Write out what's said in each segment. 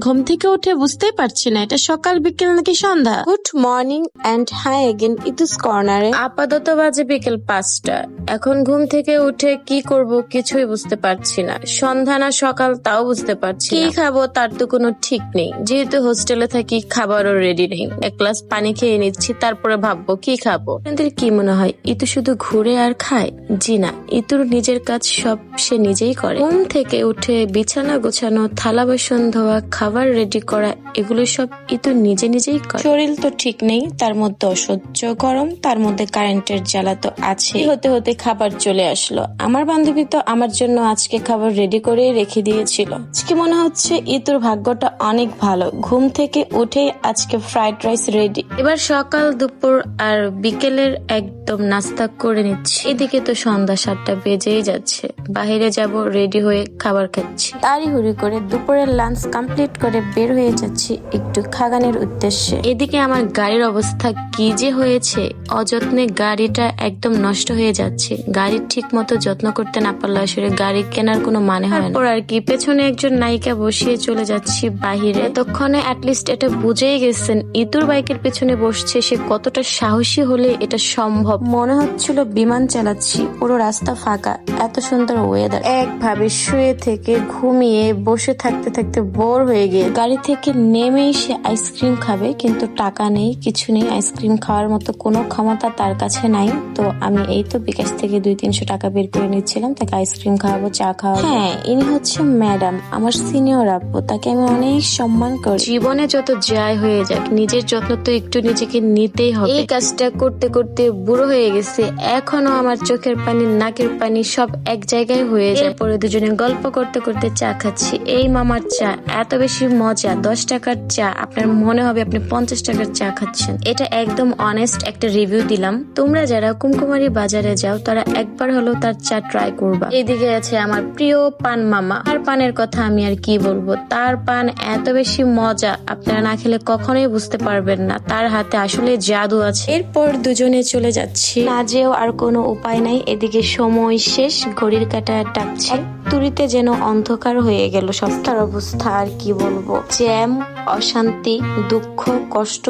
ঘুম থেকে উঠে বুঝতেই পারছি না এটা সকাল বিকেল নাকি সন্ধ্যা। Good morning and hi again Itu's কর্নারে। আপাতত বাজে বিকেল 5টা। এখন ঘুম থেকে উঠে কি করব কিছুই বুঝতে পারছি না। সন্ধ্যা না সকাল তাও বুঝতে পারছি না। কি খাবো তার তো কোনো ঠিক নেই। যেহেতু হোস্টেলে থাকি খাবারও রেডি নেই। এক গ্লাস পানি খেয়ে নিচ্ছি, তারপরে ভাববো কি খাবো। আপনাদের কি মনে হয় ইতু শুধু ঘুরে আর খায়? জি না, ইতুর নিজের কাজ সব সে নিজেই করে। ঘুম থেকে উঠে বিছানা গোছানো, থালা বাসন ধোয়া, খাবার রেডি করা, এগুলো সব ইতু নিজেই করে। শরীর তো ঠিক নেই, তার মধ্যে অসহ্য গরম, তার মধ্যে কারেন্টের জ্বালা তো আছে। হতে হতে খাবার চলে আসলো। আমার বান্ধবী তো আমার জন্য আজকে খাবার রেডি করে রেখে দিয়েছিল। আজকে মনে হচ্ছে ইতুর ভাগ্যটা অনেক ভালো। ঘুম থেকে উঠে আজকে ফ্রাইড রাইস রেডি। এবার সকাল দুপুর আর বিকেলের একদম নাস্তা করে নিচ্ছি। এদিকে তো সন্ধ্যা 7টা বেজেই যাচ্ছে। বাহিরে যাব রেডি হয়ে খাবার খাচ্ছি। তাড়াহুড়ি করে দুপুরের লাঞ্চ কমপ্লিট করে বের হয়ে যাচ্ছি একটু খাগানের উদ্দেশ্যে। এদিকে আমার গাড়ির অবস্থা কি যে হয়েছে, অযত্নে গাড়িটা একদম নষ্ট হয়ে যাচ্ছে। গাড়ির ঠিক মতো যত্ন করতে না পারলে আসলে গাড়ি কেনার কোনো মানে হয় না। তারপর আর কি পেছনে একজন নায়িকা বসিয়ে চলে যাচ্ছি বাহিরে। ততক্ষণে অ্যাটলিস্ট এটা বুঝেই গেছেন ইতুর বাইকের পেছনে বসছে সে কতটা সাহসী হলে এটা সম্ভব। মনে হচ্ছিল বিমান চালাচ্ছি, পুরো রাস্তা ফাঁকা, এত সুন্দর ওয়েদার। একভাবে শুয়ে থেকে ঘুমিয়ে বসে থাকতে থাকতে বোর হয়ে গিয়ে গাড়ি থেকে নেমেই সে আইসক্রিম খাবে, কিন্তু টাকা নেই, কিছু নেই। আইসক্রিম খাওয়ার মতো কোনো ক্ষমতা তার কাছে নাই। তো আমি এই তো বিকাশ থেকে 200-300 টাকা বের করে নিচ্ছিলাম তাকে আইসক্রিম খাওয়াবো, চা খাওয়াবো। হ্যাঁ, ইনি হচ্ছে ম্যাডাম, আমার সিনিয়র আপু, তাকে আমি অনেক সম্মান করি। জীবনে যত যাই হয়ে যাক নিজের যত্ন তো একটু নিজেকে নিতেই হবে। এই কাজটা করতে করতে বুড়ো হয়ে গেছে, এখনো আমার চোখের পানি নাকের পানি সব এক জায়গায় হয়ে যায়। পরে দুজনে গল্প করতে করতে চা খাচ্ছি। এই মামার চা এত বেশি মজা, 10 টাকার চা আপনার মনে হবে আপনি 50 টাকার চা খাচ্ছেন। এটা একদম অনেস্ট একটা রিভিউ দিলাম। তোমরা যারা কুমকুমারী বাজারে যাও তারা একবার হলেও তার চা ট্রাই করবা। এইদিকে আছে আমার প্রিয় পান মামা। তার পানের কথা আমি আর কি বলবো, তার পান এত বেশি মজা আপনারা না খেলে কখনোই বুঝতে পারবেন না। তার হাতে আসলে জাদু আছে। এরপর দুজনে চলে যাচ্ছি, না যেও আর কোনো উপায় নাই। এদিকে সময় শেষ, ঘড়ির কাঁটা টাকছে। তুরিতে যেন অন্ধকার হয়ে গেল সবটার অবস্থা। আর কি বলবো, জ্যাম, অশান্তি, দুঃখ, কষ্ট,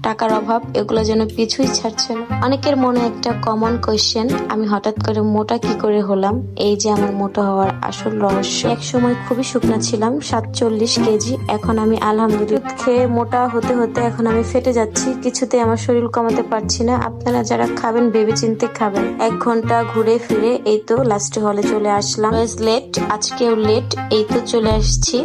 টাকার অভাব, এগুলো যেন পিছুই ছাড়ছে না। অনেকের মনে একটা কমন কোয়েশ্চেন, আমি হঠাৎ করে মোটা কি করে হলাম? এই যে আমার মোটা হওয়ার আসল রহস্য। এক সময় খুবই শুকনা ছিলাম, 47 কেজি। এখন আমি আলহামদুলিল্লাহ খেয়ে মোটা হতে হতে এখন আমি ফেটে যাচ্ছি। কিছুতে আমার শরীর কমাতে পারছি না। আপনারা যারা খাবেন ভেবে চিন্তে খাবেন। 1 ঘন্টা ঘুরে ফিরে এই তো লাস্টে হলে চলে আসলাম। লেট, আজকেও লেট, এই তো চলে আসছি।